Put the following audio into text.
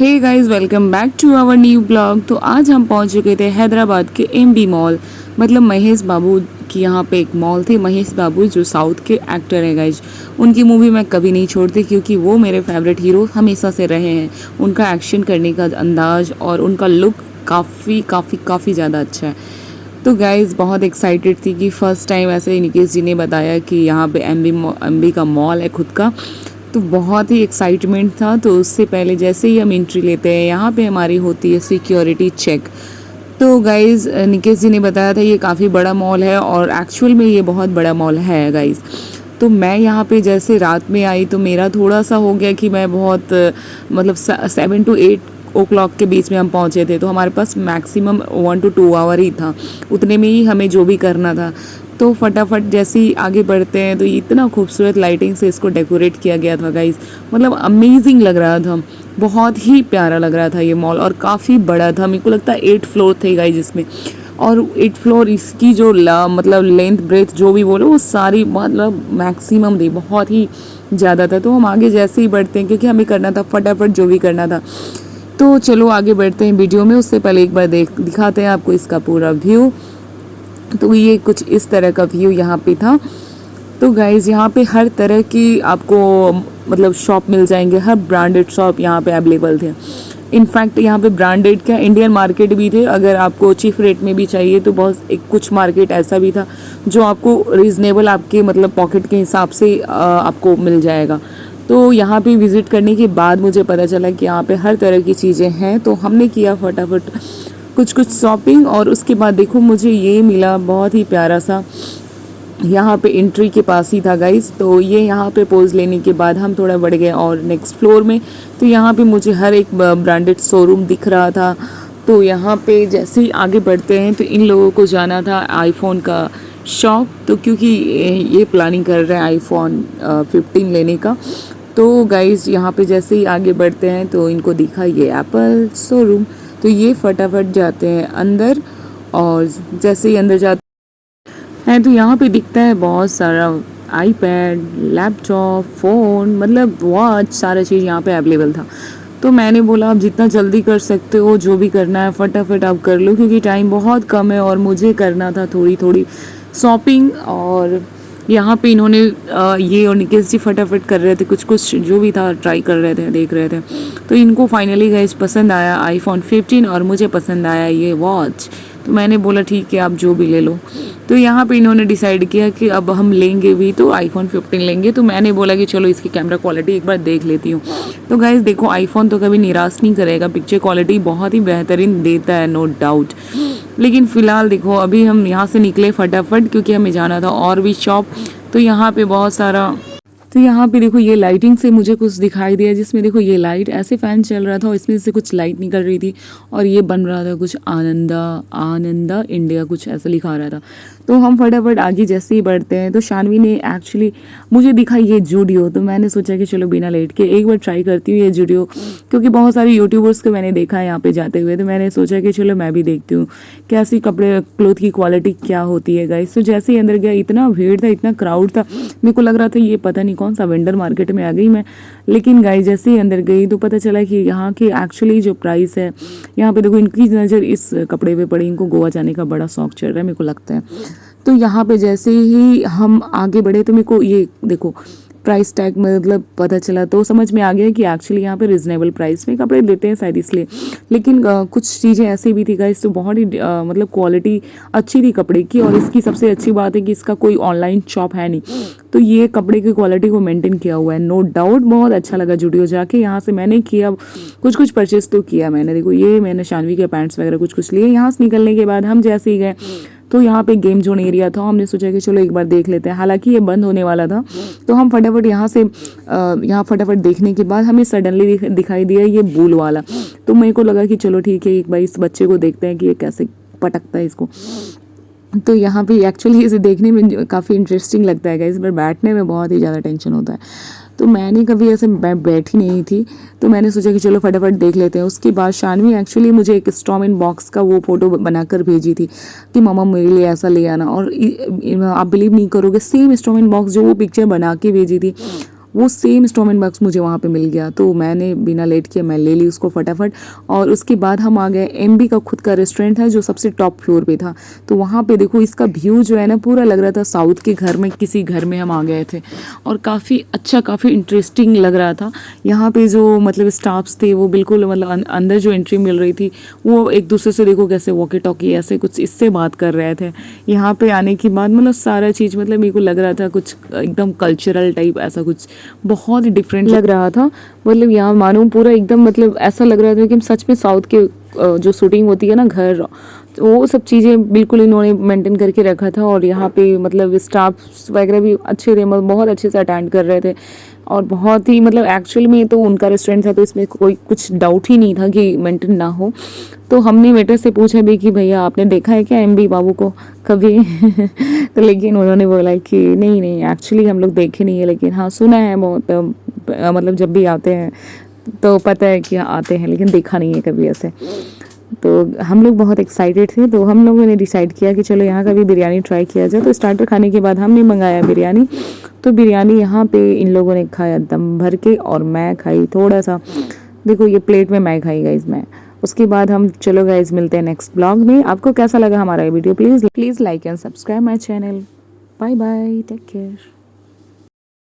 Hey guys, welcome back to our new blog. तो आज हम पहुंच चुके थे हैदराबाद के एमबी मॉल। मतलब महेश बाबू की यहाँ पे एक मॉल थी। महेश बाबू जो साउथ के एक्टर हैं गाइज, उनकी मूवी मैं कभी नहीं छोड़ती क्योंकि वो मेरे फेवरेट हीरो हमेशा से रहे हैं। उनका एक्शन करने का अंदाज और उनका लुक काफ़ी काफ़ी काफ़ी ज़्यादा अच्छा है। तो गाइज बहुत एक्साइटेड थी कि फ़र्स्ट टाइम ऐसे ही निकेश जी ने बताया कि यहाँ पे एमबी का मॉल है खुद का। तो बहुत ही एक्साइटमेंट था। तो उससे पहले जैसे ही हम एंट्री लेते हैं यहाँ पे हमारी होती है सिक्योरिटी चेक। तो गाइज़ निकेश जी ने बताया था ये काफ़ी बड़ा मॉल है और एक्चुअल में ये बहुत बड़ा मॉल है गाइज़। तो मैं यहाँ पे जैसे रात में आई तो मेरा थोड़ा सा हो गया कि मैं बहुत मतलब 7 to 8 o'clock के बीच में हम पहुँचे थे। तो हमारे पास मैक्सिमम 1 to 2 आवर ही था, उतने में ही हमें जो भी करना था। तो फटाफट जैसे ही आगे बढ़ते हैं तो इतना खूबसूरत लाइटिंग से इसको डेकोरेट किया गया था गाइस। मतलब अमेजिंग लग रहा था, बहुत ही प्यारा लग रहा था ये मॉल और काफ़ी बड़ा था। मेरे को लगता है 8 फ्लोर थे गाइस इसमें। और 8 फ्लोर इसकी जो मतलब लेंथ ब्रेथ जो भी बोलो वो सारी मतलब मैक्सिमम थी, बहुत ही ज़्यादा था। तो हम आगे जैसे ही बढ़ते हैं क्योंकि हमें करना था फटाफट जो भी करना था। तो चलो आगे बढ़ते हैं वीडियो में। उससे पहले एक बार दिखाते हैं आपको इसका पूरा व्यू। तो ये कुछ इस तरह का व्यू यहाँ पे था। तो गाइज़ यहाँ पे हर तरह की आपको मतलब शॉप मिल जाएंगे, हर ब्रांडेड शॉप यहाँ पे अवेलेबल थे। इनफैक्ट यहाँ पे ब्रांडेड क्या इंडियन मार्केट भी थे। अगर आपको चीप रेट में भी चाहिए तो बहुत एक कुछ मार्केट ऐसा भी था जो आपको रीज़नेबल आपके मतलब पॉकेट के हिसाब से आपको मिल जाएगा। तो यहाँ पे विज़िट करने के बाद मुझे पता चला कि यहाँ पे हर तरह की चीज़ें हैं। तो हमने किया फटाफट कुछ कुछ शॉपिंग और उसके बाद देखो मुझे ये मिला बहुत ही प्यारा सा, यहाँ पे एंट्री के पास ही था गाइस। तो ये यहाँ पे पोज लेने के बाद हम थोड़ा बढ़ गए और नेक्स्ट फ्लोर में। तो यहाँ पे मुझे हर एक ब्रांडेड शोरूम दिख रहा था। तो यहाँ पे जैसे ही आगे बढ़ते हैं तो इन लोगों को जाना था आईफोन का शॉप। तो क्योंकि ये प्लानिंग कर रहे हैं आईफोन 15 लेने का। तो गाइस यहाँ पे जैसे ही आगे बढ़ते हैं तो इनको दिखा ये एप्पल शोरूम। तो ये फटाफट जाते हैं अंदर और जैसे ही अंदर जाते हैं तो यहाँ पे दिखता है बहुत सारा आईपैड, लैपटॉप, फ़ोन, मतलब वॉच, सारा चीज़ यहाँ पे अवेलेबल था। तो मैंने बोला आप जितना जल्दी कर सकते हो जो भी करना है फटाफट आप कर लो क्योंकि टाइम बहुत कम है और मुझे करना था थोड़ी थोड़ी शॉपिंग। और यहाँ पे इन्होंने ये और निकेश जी फटाफट कर रहे थे, कुछ कुछ जो भी था ट्राई कर रहे थे, देख रहे थे। तो इनको फाइनली गाइस पसंद आया आईफोन 15 और मुझे पसंद आया ये वॉच। तो मैंने बोला ठीक है आप जो भी ले लो। तो यहाँ पे इन्होंने डिसाइड किया कि अब हम लेंगे भी तो आईफोन 15 लेंगे। तो मैंने बोला कि चलो इसकी कैमरा क्वालिटी एक बार देख लेती हूँ। तो गाइस देखो आईफोन तो कभी निराश नहीं करेगा, पिक्चर क्वालिटी बहुत ही बेहतरीन देता है, नो डाउट। लेकिन फ़िलहाल देखो अभी हम यहाँ से निकले फटाफट क्योंकि हमें जाना था और भी शॉप। तो यहाँ पे बहुत सारा, तो यहाँ पे देखो ये लाइटिंग से मुझे कुछ दिखाई दिया जिसमें देखो ये लाइट ऐसे फ़ैन चल रहा था और इसमें से कुछ लाइट निकल रही थी और ये बन रहा था कुछ आनंदा आनंदा इंडिया कुछ ऐसा लिखा रहा था। तो हम फटाफट आगे जैसे ही बढ़ते हैं तो शानवी ने एक्चुअली मुझे दिखा ये जूडियो। तो मैंने सोचा कि चलो बिना लेट के एक बार ट्राई करती हूँ ये जूडियो क्योंकि बहुत सारे यूट्यूबर्स को मैंने देखा है यहाँ पे जाते हुए। तो मैंने सोचा कि चलो मैं भी देखती हूँ कैसी कपड़े क्लोथ की क्वालिटी क्या होती है गाइस। तो जैसे ही अंदर गया इतना भीड़ था, इतना क्राउड था, मेरे को लग रहा था ये पता नहीं कौन सा वेंडर मार्केट में आ गई मैं। लेकिन गाइस जैसे ही अंदर गई तो पता चला कि यहाँ की एक्चुअली जो प्राइस है, यहाँ पे देखो इनकी नज़र इस कपड़े पे पड़ी, इनको गोवा जाने का बड़ा शौक चल रहा है मेरे को लगता है। तो यहाँ पे जैसे ही हम आगे बढ़े तो मेरे को ये देखो प्राइस टैग मतलब पता चला तो समझ में आ गया कि एक्चुअली यहाँ पे रिजनेबल प्राइस में कपड़े देते हैं शायद इसलिए। लेकिन कुछ चीज़ें ऐसी भी थी गाइस तो बहुत ही मतलब क्वालिटी अच्छी थी कपड़े की। और इसकी सबसे अच्छी बात है कि इसका कोई ऑनलाइन शॉप है नहीं, तो ये कपड़े की क्वालिटी को मेंटेन किया हुआ है, नो डाउट। बहुत अच्छा लगा जूडियो जाके। यहाँ से मैंने किया कुछ कुछ परचेस तो किया मैंने। देखो ये मैंने शानवी के पैंट्स वगैरह कुछ कुछ लिए। यहाँ से निकलने के बाद हम जैसे ही गए तो यहाँ पे गेम जोन एरिया था, हमने सोचा कि चलो एक बार देख लेते हैं। हालांकि ये बंद होने वाला था तो हम फटाफट यहाँ से यहाँ फटाफट देखने के बाद हमें सडनली दिखाई दिया ये बूल वाला। तो मेरे को लगा कि चलो ठीक है एक बार इस बच्चे को देखते हैं कि ये कैसे पटकता है इसको। तो यहाँ पे एक्चुअली इसे देखने में काफ़ी इंटरेस्टिंग लगता है इस पर बैठने में बहुत ही ज़्यादा टेंशन होता है। तो मैंने कभी ऐसे बैठी नहीं थी तो मैंने सोचा कि चलो फटाफट देख लेते हैं। उसके बाद शानवी एक्चुअली मुझे एक स्टॉमिन बॉक्स का वो फ़ोटो बनाकर भेजी थी कि मामा मेरे लिए ऐसा ले आना। और आप बिलीव नहीं करोगे सेम स्टॉमिन बॉक्स जो वो पिक्चर बना के भेजी थी वो सेम स्टोमेन बॉक्स मुझे वहाँ पे मिल गया, तो मैंने बिना लेट किए मैं ले ली उसको फटाफट। और उसके बाद हम आ गए, एमबी का खुद का रेस्टोरेंट था जो सबसे टॉप फ्लोर पे था। तो वहाँ पे देखो इसका व्यू जो है ना पूरा लग रहा था साउथ के घर में, किसी घर में हम आ गए थे। और काफ़ी अच्छा, काफ़ी इंटरेस्टिंग लग रहा था। यहाँ पे जो मतलब स्टाफ्स थे वो बिल्कुल मतलब अंदर जो एंट्री मिल रही थी वो एक दूसरे से देखो कैसे वॉकी टॉकी ऐसे कुछ इससे बात कर रहे थे। यहाँ पे आने के बाद मतलब सारा चीज़ मतलब मेरे को लग रहा था कुछ एकदम कल्चरल टाइप, ऐसा कुछ बहुत डिफरेंट लग रहा था। मतलब यहाँ मानो पूरा एकदम मतलब ऐसा लग रहा था कि हम सच में साउथ के जो शूटिंग होती है ना घर, वो सब चीज़ें बिल्कुल इन्होंने मेंटेन करके रखा था। और यहाँ पे मतलब स्टाफ्स वगैरह भी अच्छे थे, मतलब बहुत अच्छे से अटेंड कर रहे थे। और बहुत ही मतलब एक्चुअल में तो उनका रेस्टोरेंट था तो इसमें कोई कुछ डाउट ही नहीं था कि मेंटेन ना हो। तो हमने वेटर से पूछा भी कि भैया आपने देखा है क्या एमबी बाबू को कभी तो लेकिन उन्होंने बोला कि नहीं नहीं एक्चुअली हम लोग देखे नहीं है, लेकिन हाँ सुना है बहुत, मतलब जब भी आते हैं तो पता है कि आते हैं, लेकिन देखा नहीं है कभी ऐसे। तो हम लोग बहुत एक्साइटेड थे, तो हम लोगों ने डिसाइड किया कि चलो यहाँ का भी बिरयानी ट्राई किया जाए। तो स्टार्टर खाने के बाद हमने मंगाया बिरयानी। तो बिरयानी यहाँ पे इन लोगों ने खाया दम भर के, और मैं खाई थोड़ा सा, देखो ये प्लेट में मैं खाई गाइज मैं। उसके बाद हम चलो गाइज मिलते हैं नेक्स्ट ब्लॉग में। आपको कैसा लगा हमारा ये video, please like and subscribe my channel. Bye bye, take care.